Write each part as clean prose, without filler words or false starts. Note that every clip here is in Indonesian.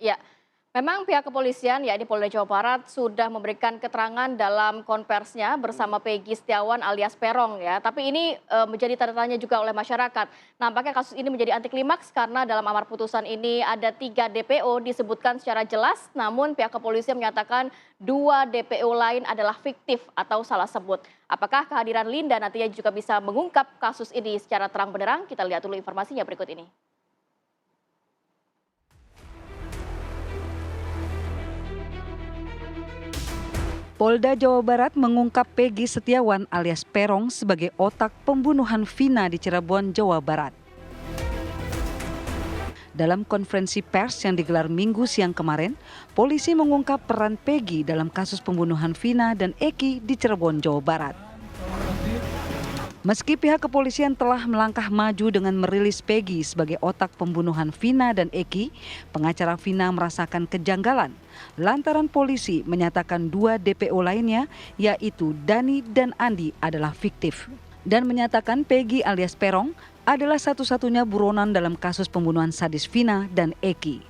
Ya, memang pihak kepolisian, yakni Polda Jawa Barat, sudah memberikan keterangan dalam konversinya bersama Peggy Setiawan alias Peron ya. Tapi ini menjadi tanda tanya juga oleh masyarakat. Nampaknya kasus ini menjadi anti klimaks karena dalam amar putusan ini ada 3 DPO disebutkan secara jelas, namun pihak kepolisian menyatakan 2 DPO lain adalah fiktif atau salah sebut. Apakah kehadiran Linda nantinya juga bisa mengungkap kasus ini secara terang benderang? Kita lihat dulu informasinya berikut ini. Polda Jawa Barat mengungkap Peggy Setiawan alias Peron sebagai otak pembunuhan Vina di Cirebon, Jawa Barat. Dalam konferensi pers yang digelar Minggu siang kemarin, polisi mengungkap peran Peggy dalam kasus pembunuhan Vina dan Eki di Cirebon, Jawa Barat. Meski pihak kepolisian telah melangkah maju dengan merilis Peggy sebagai otak pembunuhan Vina dan Eki, pengacara Vina merasakan kejanggalan lantaran polisi menyatakan 2 DPO lainnya yaitu Dani dan Andi adalah fiktif dan menyatakan Peggy alias Peron adalah satu-satunya buronan dalam kasus pembunuhan sadis Vina dan Eki.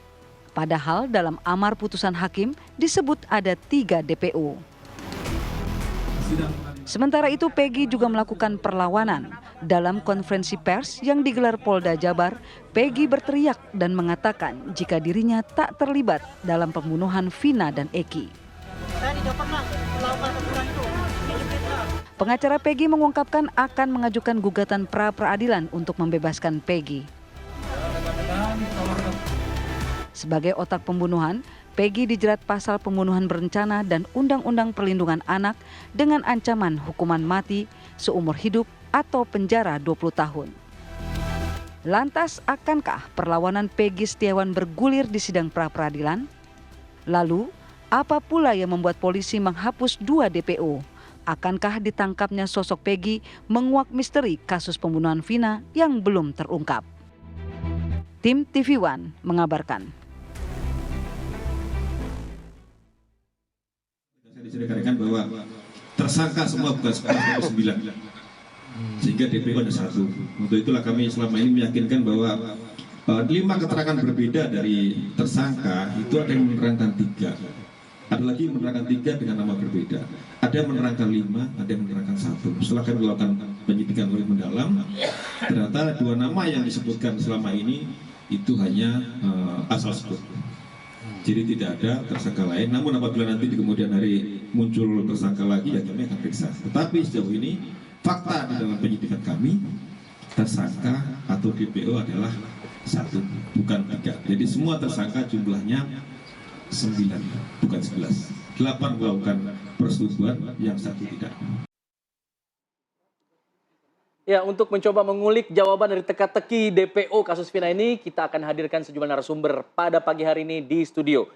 Padahal dalam amar putusan hakim disebut ada 3 DPO. Sementara itu Peggy juga melakukan perlawanan. Dalam konferensi pers yang digelar Polda Jabar, Peggy berteriak dan mengatakan jika dirinya tak terlibat dalam pembunuhan Vina dan Eki. Pengacara Peggy mengungkapkan akan mengajukan gugatan pra-peradilan untuk membebaskan Peggy. Sebagai otak pembunuhan, Peggy dijerat pasal pembunuhan berencana dan Undang-Undang Perlindungan Anak dengan ancaman hukuman mati, seumur hidup, atau penjara 20 tahun. Lantas, akankah perlawanan Peggy Setiawan bergulir di sidang pra-peradilan? Lalu, apa pula yang membuat polisi menghapus 2 DPO? Akankah ditangkapnya sosok Peggy menguak misteri kasus pembunuhan Vina yang belum terungkap? Tim TV One mengabarkan. Saya rekan bahwa tersangka semua bukan 9, sehingga DPO ada 1. Untuk itulah kami selama ini meyakinkan bahwa 5 keterangan berbeda dari tersangka itu ada yang menerangkan 3, ada lagi yang menerangkan 3 dengan nama berbeda, ada yang menerangkan 5, ada yang menerangkan 1. Setelah kami melakukan penyidikan lebih mendalam, ternyata 2 nama yang disebutkan selama ini itu hanya asal sebut. Jadi tidak ada tersangka lain, namun apabila nanti di kemudian hari muncul tersangka lagi ya kami akan periksa. Tetapi sejauh ini fakta di dalam penyidikan kami, tersangka atau DPO adalah 1, bukan 3. Jadi semua tersangka jumlahnya 9, bukan 11. 8 melakukan persetubuhan, yang 1 tidak. Ya, untuk mencoba mengulik jawaban dari teka-teki DPO kasus Vina ini, kita akan hadirkan sejumlah narasumber pada pagi hari ini di studio.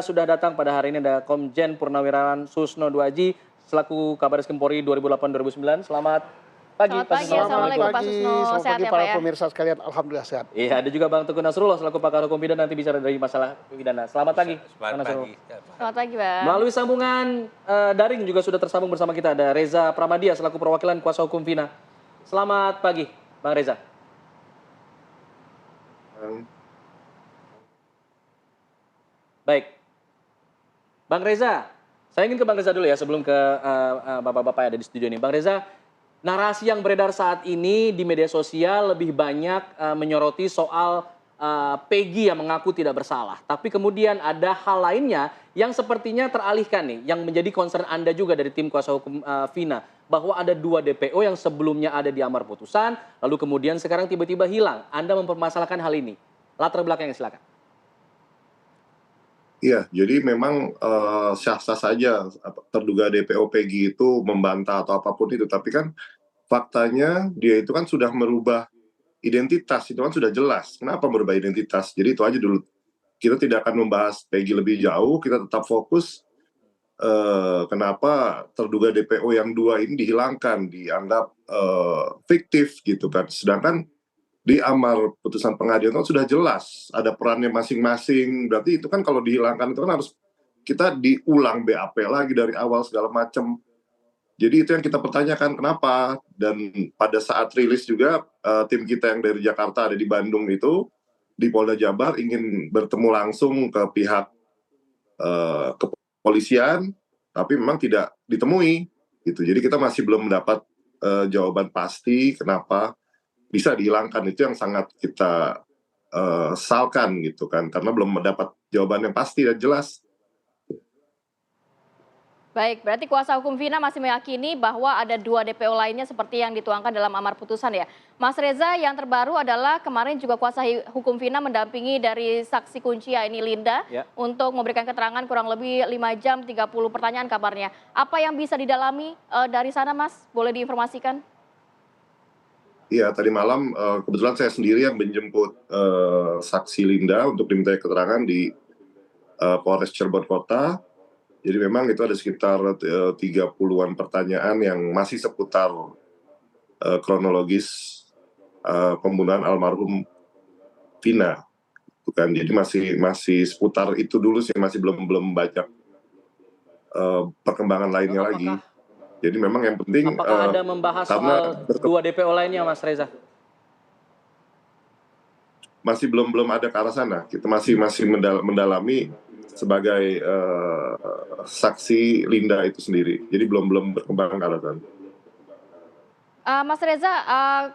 Sudah datang pada hari ini ada Komjen Purnawirawan Susno Duaji selaku Kabar Eskrim Polri 2008-2009. Selamat pagi, Selamat Pak pagi, Susno. Assalamualaikum Pak Susno. Selamat Sehat pagi ya para Pak ya? pemirsa sekalian, alhamdulillah sehat. Iya, ada juga Bang Teguh Nasrullah selaku pakar hukum pidana nanti bicara dari masalah pidana. Selamat pagi, Bang Nasrullah. Selamat pagi Pak. Melalui sambungan daring juga sudah tersambung bersama kita ada Reza Pramadia selaku perwakilan kuasa hukum Vina. Selamat pagi, Bang Reza. Baik. Bang Reza, saya ingin ke Bang Reza dulu ya sebelum ke bapak-bapak yang ada di studio ini. Bang Reza, narasi yang beredar saat ini di media sosial lebih banyak menyoroti soal Peggy yang mengaku tidak bersalah. Tapi kemudian ada hal lainnya yang sepertinya teralihkan nih, yang menjadi concern Anda juga dari tim kuasa hukum Vina. Bahwa ada 2 DPO yang sebelumnya ada di amar putusan, lalu kemudian sekarang tiba-tiba hilang. Anda mempermasalahkan hal ini. Latar belakangnya silakan. Iya, jadi memang sah-sah saja terduga DPO Peggy itu membantah atau apapun itu. Tapi kan faktanya dia itu kan sudah merubah identitas, itu kan sudah jelas. Kenapa merubah identitas? Jadi itu aja dulu. Kita tidak akan membahas Peggy lebih jauh, kita tetap fokus kenapa terduga DPO yang 2 ini dihilangkan, dianggap fiktif gitu kan. Sedangkan di amar putusan pengadilan kan sudah jelas ada perannya masing-masing. Berarti itu kan kalau dihilangkan itu kan harus kita diulang BAP lagi dari awal segala macam. Jadi itu yang kita pertanyakan kenapa. Dan pada saat rilis juga tim kita yang dari Jakarta ada di Bandung itu di Polda Jabar ingin bertemu langsung ke pihak kepolisian, tapi memang tidak ditemui gitu. Jadi kita masih belum mendapat jawaban pasti kenapa bisa dihilangkan. Itu yang sangat kita sesalkan gitu kan, karena belum mendapat jawaban yang pasti dan jelas. Baik, berarti kuasa hukum Vina masih meyakini bahwa ada 2 DPO lainnya seperti yang dituangkan dalam amar putusan ya. Mas Reza, yang terbaru adalah kemarin juga kuasa hukum Vina mendampingi dari saksi kunci ya ini Linda Ya. untuk memberikan keterangan kurang lebih 5 jam 30 pertanyaan kabarnya. Apa yang bisa didalami dari sana Mas? Boleh diinformasikan? Iya, tadi malam kebetulan saya sendiri yang menjemput saksi Linda untuk dimintai keterangan di Polres Cirebon Kota. Jadi memang itu ada sekitar 30-an pertanyaan yang masih seputar kronologis pembunuhan almarhum Vina. Bukan, jadi masih seputar itu dulu sih, masih belum banyak perkembangan lainnya lagi. Jadi memang yang penting Apakah Anda membahas soal 2 DPO lainnya, Mas Reza? masih belum ada ke arah sana. Kita masih mendalami sebagai saksi Linda itu sendiri. Jadi belum berkembang ke arah sana. Mas Reza,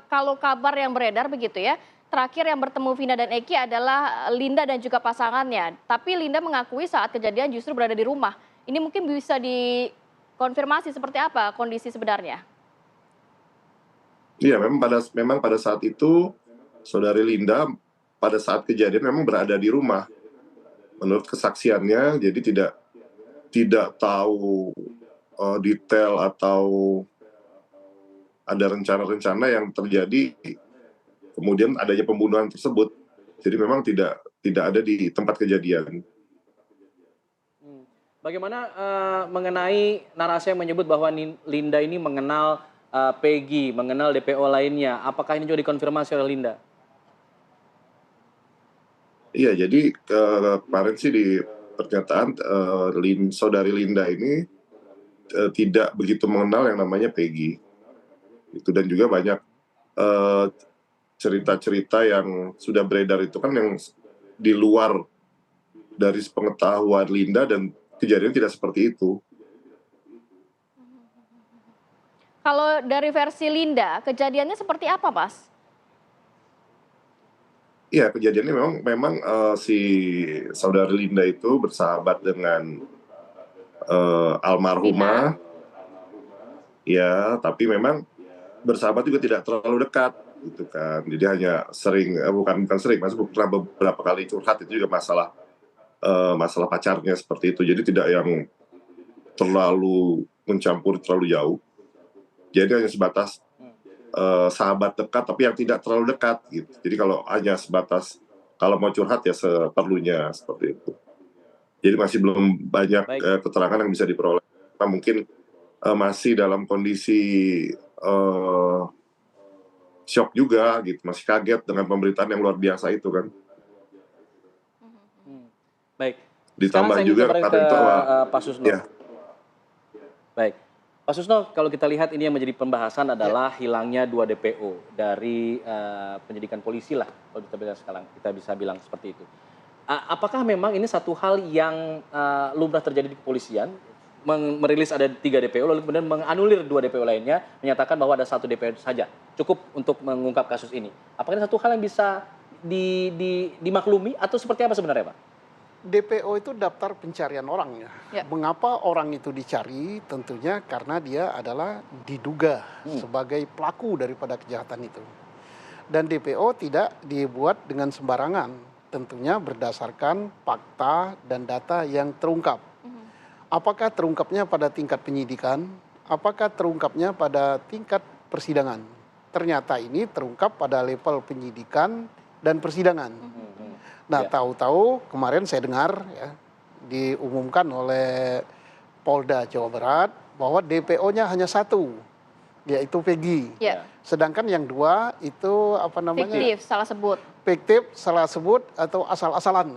kalau kabar yang beredar begitu ya, terakhir yang bertemu Vina dan Eki adalah Linda dan juga pasangannya. Tapi Linda mengakui saat kejadian justru berada di rumah. Ini mungkin bisa dikonfirmasi seperti apa kondisi sebenarnya? Iya, memang pada saat itu saudari Linda pada saat kejadian memang berada di rumah. Menurut kesaksiannya, jadi tidak tahu detail atau ada rencana-rencana yang terjadi kemudian adanya pembunuhan tersebut. Jadi memang tidak ada di tempat kejadian. Bagaimana mengenai narasi yang menyebut bahwa Linda ini mengenal Peggy, mengenal DPO lainnya? Apakah ini juga dikonfirmasi oleh Linda? Iya, jadi kemarin sih di pernyataan saudari Linda ini tidak begitu mengenal yang namanya Peggy. Itu dan juga banyak cerita-cerita yang sudah beredar itu kan yang di luar dari pengetahuan Linda dan kejadian tidak seperti itu. Kalau dari versi Linda, kejadiannya seperti apa, Mas? Iya, kejadiannya memang si saudari Linda itu bersahabat dengan almarhumah. Ya, tapi memang bersahabat juga tidak terlalu dekat gitu kan. Jadi hanya sering bukan sering, maksudnya pernah beberapa kali curhat, itu juga masalah pacarnya seperti itu. Jadi tidak yang terlalu mencampur terlalu jauh. Jadi hanya sebatas sahabat dekat tapi yang tidak terlalu dekat gitu. Jadi kalau hanya sebatas kalau mau curhat ya seperlunya seperti itu. Jadi masih belum banyak keterangan yang bisa diperoleh. Nah, mungkin masih dalam kondisi shock juga gitu, masih kaget dengan pemberitaan yang luar biasa itu kan. Baik. Ditambah juga kemarin itu Pak Susno. Ya. Baik. Pak Susno, kalau kita lihat ini yang menjadi pembahasan adalah hilangnya 2 DPO dari penyidikan polisi lah, kalau kita bisa bilang seperti itu. Apakah memang ini satu hal yang lumrah terjadi di kepolisian, merilis ada 3 DPO, lalu kemudian menganulir 2 DPO lainnya, menyatakan bahwa ada 1 DPO saja, cukup untuk mengungkap kasus ini. Apakah ini satu hal yang bisa dimaklumi atau seperti apa sebenarnya, Pak? DPO itu daftar pencarian orang ya. Mengapa orang itu dicari? Tentunya karena dia adalah diduga sebagai pelaku daripada kejahatan itu. Dan DPO tidak dibuat dengan sembarangan. Tentunya berdasarkan fakta dan data yang terungkap. Apakah terungkapnya pada tingkat penyidikan? Apakah terungkapnya pada tingkat persidangan? Ternyata ini terungkap pada level penyidikan dan persidangan. Nah, tahu-tahu kemarin saya dengar ya diumumkan oleh Polda Jawa Barat bahwa DPO-nya hanya 1, yaitu Peggy. Sedangkan yang 2 itu apa namanya? Fiktif, salah sebut. Fiktif, salah sebut atau asal-asalan.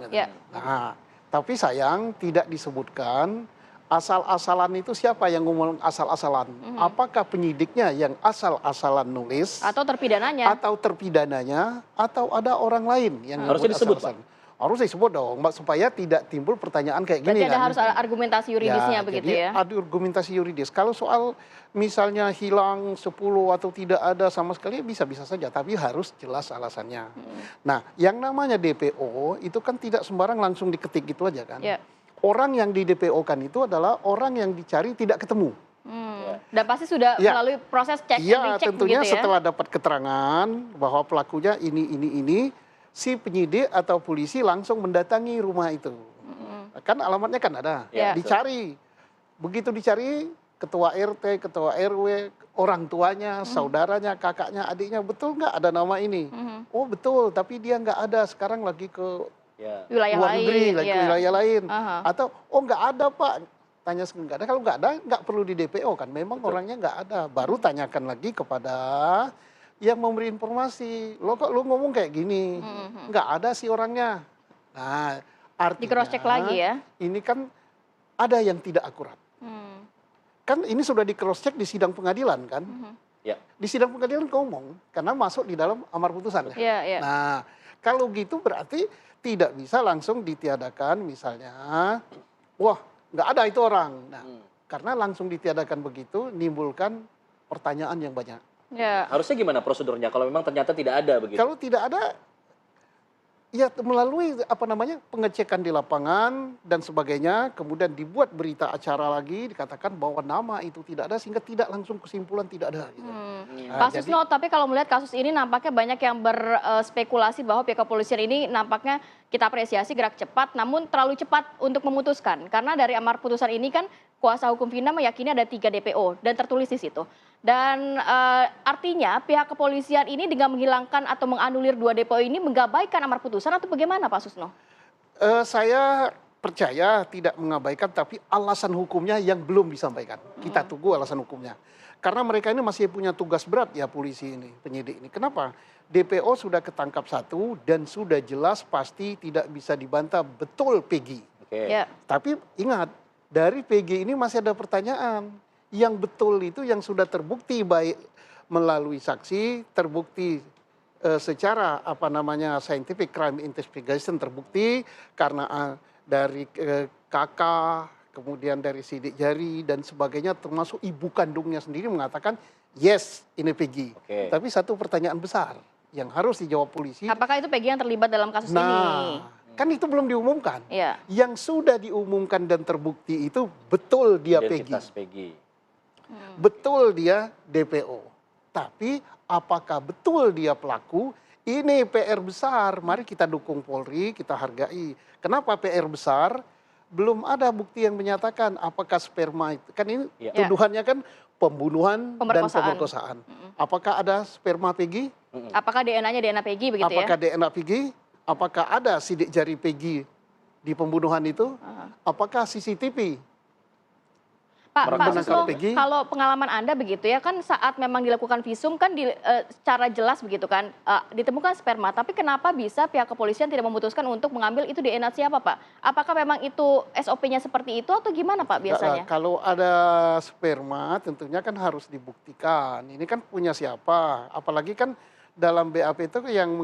Nah, tapi sayang tidak disebutkan Asal-asalan itu siapa yang ngomong asal-asalan? Apakah penyidiknya yang asal-asalan nulis? Atau terpidananya? Atau terpidananya? Atau ada orang lain yang Harusnya disebut, asal-asalan? Harus disebut dong, Mbak, supaya tidak timbul pertanyaan kayak gini. Berarti ada harus ada argumentasi yuridisnya begitu jadi ya? ada argumentasi yuridis. Kalau soal misalnya hilang 10 atau tidak ada sama sekali bisa-bisa saja, tapi harus jelas alasannya. Nah, yang namanya DPO itu kan tidak sembarang langsung diketik gitu aja kan. Ya. Orang yang di DPO-kan itu adalah orang yang dicari tidak ketemu. Dan pasti sudah Ya. melalui proses cek and Iya, recheck tentunya begitu ya? setelah dapat keterangan bahwa pelakunya ini, si penyidik atau polisi langsung mendatangi rumah itu. Kan alamatnya kan ada. Ya. Dicari. Begitu dicari, ketua RT, ketua RW, orang tuanya, saudaranya, kakaknya, adiknya, betul nggak ada nama ini? Oh betul, tapi dia nggak ada, sekarang lagi ke Wilayah luar lain. negeri, lagi ke ya. wilayah lain. Aha. Atau, oh nggak ada Pak. Tanya nggak ada, kalau nggak ada, nggak perlu di DPO kan. Memang orangnya nggak ada. Baru tanyakan lagi kepada yang memberi informasi. Lo kok lo ngomong kayak gini? Nggak ada sih orangnya. Nah, artinya Di cross check lagi ya? ini kan ada yang tidak akurat. Kan ini sudah di cross check di sidang pengadilan kan? Ya. Di sidang pengadilan ngomong karena masuk di dalam amar putusan. Iya, iya. Nah, kalau gitu berarti tidak bisa langsung ditiadakan misalnya, wah nggak ada itu orang. Nah, karena langsung ditiadakan begitu nimbulkan pertanyaan yang banyak. Ya. Harusnya gimana prosedurnya kalau memang ternyata tidak ada begitu? Kalau tidak ada, ya melalui pengecekan di lapangan dan sebagainya, kemudian dibuat berita acara lagi dikatakan bahwa nama itu tidak ada sehingga tidak langsung kesimpulan tidak ada. Gitu. Nah, Pak jadi- Susno, tapi kalau melihat kasus ini nampaknya banyak yang berspekulasi bahwa pihak kepolisian ini nampaknya kita apresiasi gerak cepat, namun terlalu cepat untuk memutuskan. Karena dari amar putusan ini kan kuasa hukum Vina meyakini ada 3 DPO dan tertulis di situ. Dan artinya pihak kepolisian ini dengan menghilangkan atau menganulir 2 DPO ini menggabaikan amar putusan atau bagaimana Pak Susno? Saya percaya tidak mengabaikan, tapi alasan hukumnya yang belum disampaikan. Kita tunggu alasan hukumnya. Karena mereka ini masih punya tugas berat ya polisi ini, penyidik ini. Kenapa? DPO sudah ketangkap 1 dan sudah jelas pasti tidak bisa dibantah betul Peggy. Oke. Ya. Tapi ingat, dari Peggy ini masih ada pertanyaan. Yang betul itu yang sudah terbukti baik melalui saksi, terbukti secara scientific crime investigation terbukti karena dari kakak, kemudian dari sidik jari dan sebagainya, termasuk ibu kandungnya sendiri mengatakan yes ini Peggy. Oke. Tapi satu pertanyaan besar yang harus dijawab polisi. Apakah itu Peggy yang terlibat dalam kasus ini? Nah, kan itu belum diumumkan. Iya. Yang sudah diumumkan dan terbukti itu betul dia Peggy. Identitas Peggy. Betul dia DPO. Tapi apakah betul dia pelaku? Ini PR besar. Mari kita dukung Polri, kita hargai. Kenapa PR besar? Belum ada bukti yang menyatakan apakah sperma itu. Kan ini Ya. tuduhannya kan pembunuhan dan Pemerkosaan. pemerkosaan. Apakah ada sperma Peggy? Apakah DNA-nya DNA Peggy begitu Apakah ya? DNA Peggy? Apakah ada sidik jari Peggy di pembunuhan itu? Apakah CCTV? Pak menangkap Susno, Peggy. kalau pengalaman Anda begitu ya, kan saat memang dilakukan visum kan secara jelas begitu kan, ditemukan sperma, tapi kenapa bisa pihak kepolisian tidak memutuskan untuk mengambil itu DNA siapa Pak? Apakah memang itu SOP-nya seperti itu atau gimana Pak biasanya? Kalau ada sperma tentunya kan harus dibuktikan. Ini kan punya siapa? Apalagi kan dalam BAP itu yang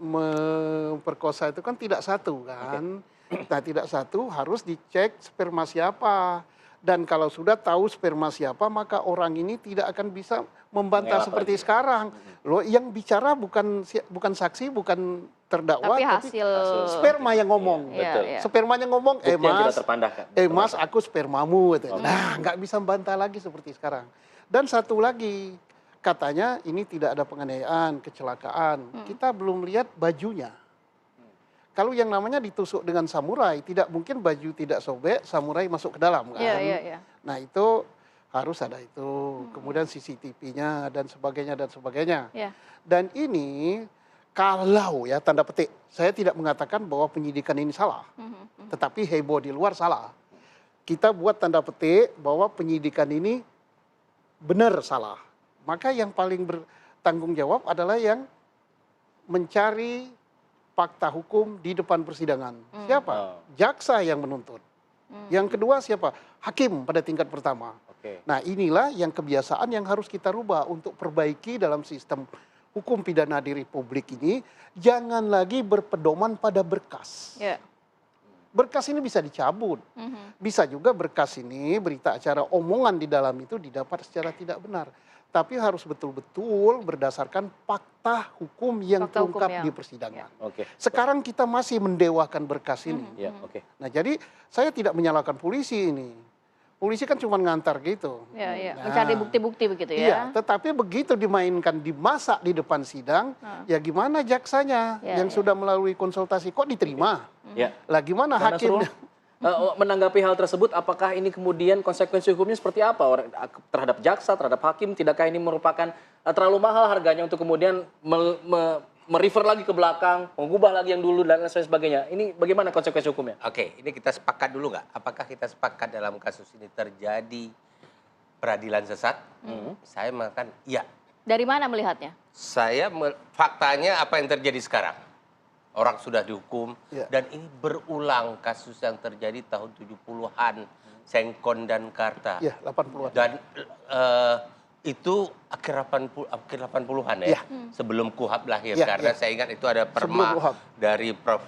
memperkosa itu kan tidak satu kan. Nah tidak satu harus dicek sperma siapa. Dan kalau sudah tahu sperma siapa, maka orang ini tidak akan bisa membantah Mengelak seperti lagi. sekarang. Loh, yang bicara bukan saksi, bukan terdakwa, Tapi hasil sperma yang ngomong. Iya, Betul. iya. Spermanya ngomong, Bukti yang Mas, tidak terpandahkan. Mas aku spermamu. Gitu. Nah, nggak bisa membantah lagi seperti sekarang. Dan satu lagi, katanya ini tidak ada penganiayaan, kecelakaan. Kita belum lihat bajunya. Kalau yang namanya ditusuk dengan samurai, tidak mungkin baju tidak sobek, samurai masuk ke dalam kan. Iya, iya, iya. Nah itu harus ada itu. Kemudian CCTV-nya dan sebagainya dan sebagainya. Iya. Dan ini kalau ya tanda petik, saya tidak mengatakan bahwa penyidikan ini salah. Tetapi heboh di luar salah. Kita buat tanda petik bahwa penyidikan ini benar salah. Maka yang paling bertanggung jawab adalah yang mencari fakta hukum di depan persidangan. Siapa? Oh. Jaksa yang menuntut. Yang kedua siapa? Hakim pada tingkat pertama. Oke. Nah inilah yang kebiasaan yang harus kita rubah untuk perbaiki dalam sistem hukum pidana di Republik ini. Jangan lagi berpedoman pada berkas. Ya. Berkas ini bisa dicabut. Bisa juga berkas ini, berita acara omongan di dalam itu didapat secara tidak benar. Tapi harus betul-betul berdasarkan fakta hukum yang Fakta hukum terungkap yang- di persidangan. Oke. Sekarang kita masih mendewakan berkas ini. Ya, oke. Nah jadi saya tidak menyalahkan polisi ini. Polisi kan cuma ngantar gitu. Ya, ya. Nah, Mencari bukti-bukti begitu Iya, ya. tetapi begitu dimainkan, dimasak di depan sidang, ya gimana jaksanya Ya, yang ya. sudah melalui konsultasi kok diterima? Ya. Lah gimana Bang hakim? Nasrul, menanggapi hal tersebut, apakah ini kemudian konsekuensi hukumnya seperti apa terhadap jaksa, terhadap hakim? Tidakkah ini merupakan terlalu mahal harganya untuk kemudian merefer lagi ke belakang, mengubah lagi yang dulu dan lain sebagainya? Ini bagaimana konsekuensi hukumnya? Oke, ini kita sepakat dulu nggak? Apakah kita sepakat dalam kasus ini terjadi peradilan sesat? Saya mengatakan iya. Dari mana melihatnya? Faktanya apa yang terjadi sekarang? Orang sudah dihukum Ya. dan ini berulang kasus yang terjadi tahun 70-an, Sengkon dan Karta. Ya, 80-an. Dan itu akhir 80-an ya, Ya. sebelum KUHAP lahir. Ya, Karena ya. saya ingat itu ada Sebelum perma KUHAP. dari Prof.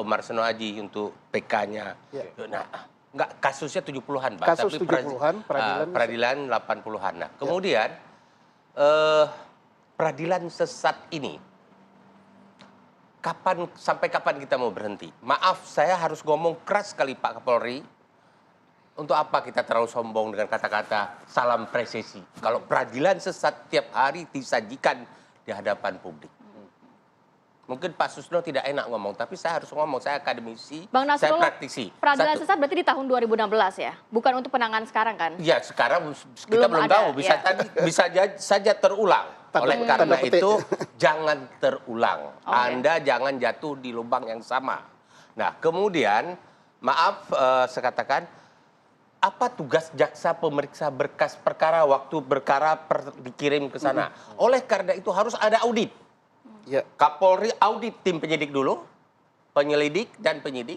Omar Seno Aji untuk PK-nya. Ya. Nah, enggak, kasusnya 70-an, Pak. Kasus 70-an, peradilan- peradilan 80-an. Nah, kemudian peradilan sesat ini, sampai kapan kita mau berhenti? Maaf, saya harus ngomong keras sekali Pak Kapolri. Untuk apa kita terlalu sombong dengan kata-kata salam presisi? Kalau peradilan sesat tiap hari disajikan di hadapan publik. Mungkin Pak Susno tidak enak ngomong, tapi saya harus ngomong. Saya akademisi, Bang saya Nasrul, praktisi. peradilan sesat berarti di tahun 2016 ya? Bukan untuk penanganan sekarang kan? Ya, sekarang kita Belum belum ada, tahu. Bisa ya. bisa saja terulang. Oleh Tanda karena petik. itu, jangan terulang. Oke. Anda jangan jatuh di lubang yang sama. Nah, kemudian, maaf saya katakan, apa tugas jaksa pemeriksa berkas perkara waktu perkara dikirim ke sana? Oleh karena itu harus ada audit. Ya, Kapolri audit tim penyidik dulu, penyelidik dan penyidik.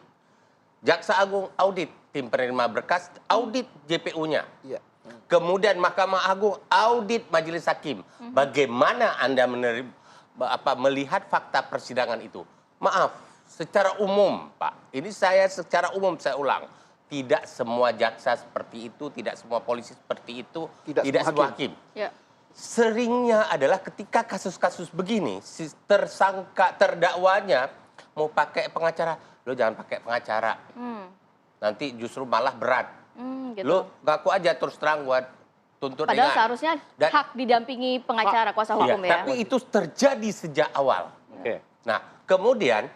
Jaksa Agung audit tim penerima berkas, audit JPU-nya. ya. Kemudian Mahkamah Agung audit Majelis Hakim. Bagaimana Anda melihat fakta persidangan itu? Maaf, secara umum, Pak. Ini secara umum saya ulang. Tidak semua jaksa seperti itu, tidak semua polisi seperti itu, Tidak tidak semua semua hakim. Ya. Seringnya adalah ketika kasus-kasus begini, si tersangka terdakwanya mau pakai pengacara. Lo jangan pakai pengacara. Nanti justru malah berat. Gitu. Lo ngaku aja terus terang buat tuntut Padahal ringan. seharusnya Dan- hak didampingi pengacara kuasa Iya, hukum ya. tapi itu terjadi sejak awal. Oke. Nah, kemudian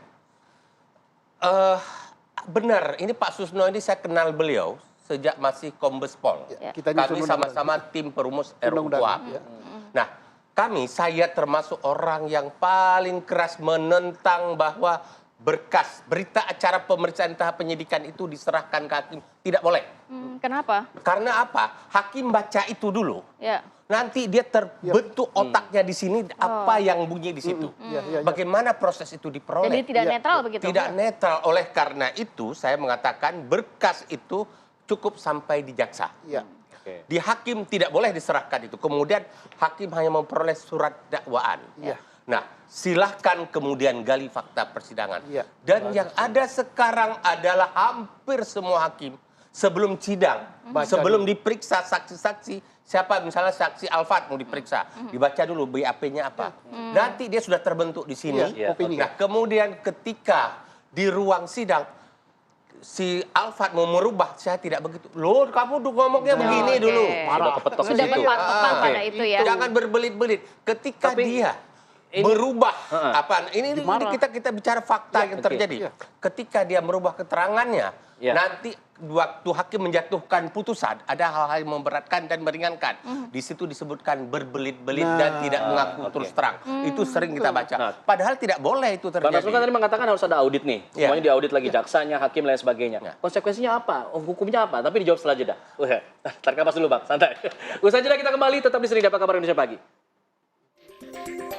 benar, ini Pak Susno ini saya kenal beliau sejak masih Kombes Pol. Ya. Kita nyusun Kami undang-undang. sama-sama tim perumus RUU Undang-undang, KUHP. ya. Nah, saya termasuk orang yang paling keras menentang bahwa berita acara pemeriksaan tahap penyidikan itu diserahkan ke hakim. Tidak boleh. Kenapa? Karena apa? Hakim baca itu dulu. Ya. Nanti dia terbentuk otaknya di sini apa yang bunyi di situ. Ya, ya, ya. Bagaimana proses itu diperoleh? Jadi tidak Ya. netral begitu. Tidak netral. Oleh karena itu saya mengatakan berkas itu cukup sampai di jaksa. Ya. Oke. Di hakim tidak boleh diserahkan itu. Kemudian hakim hanya memperoleh surat dakwaan. Iya. Nah, silahkan kemudian gali fakta persidangan. Iya. Dan yang ada sekarang adalah hampir semua hakim sebelum sidang, Baca sebelum dulu. diperiksa saksi-saksi, siapa misalnya saksi Alfat mau diperiksa, dibaca dulu BAP-nya apa. Nanti dia sudah terbentuk di sini. Iya, opini. Nah, kemudian ketika di ruang sidang si Alfat mau merubah, saya tidak begitu. Loh, kamu ngomongnya begini oke. dulu. Sudah kepetok di Sudah situ. tepat Ah, pada itu ya. Jangan berbelit-belit. Ketika Tapi dia ini- berubah ini Dimarah. kita bicara fakta yang oke. terjadi. Iya. Ketika dia merubah keterangannya, Iya. nanti waktu hakim menjatuhkan putusan ada hal-hal yang memberatkan dan meringankan. Di situ disebutkan berbelit-belit dan tidak mengaku terus terang. Itu sering kita baca. Nah. Padahal tidak boleh itu Bang Nasrul kan terjadi. tadi mengatakan harus ada audit nih. Iya. Semuanya diaudit lagi jaksanya, hakim lain sebagainya. Ya. Konsekuensinya apa? Hukumnya apa? Tapi dijawab setelah jeda. Tarik nafas dulu Bang, santai. Usai jeda kita kembali tetap di sini Dapat Kabar Indonesia Pagi.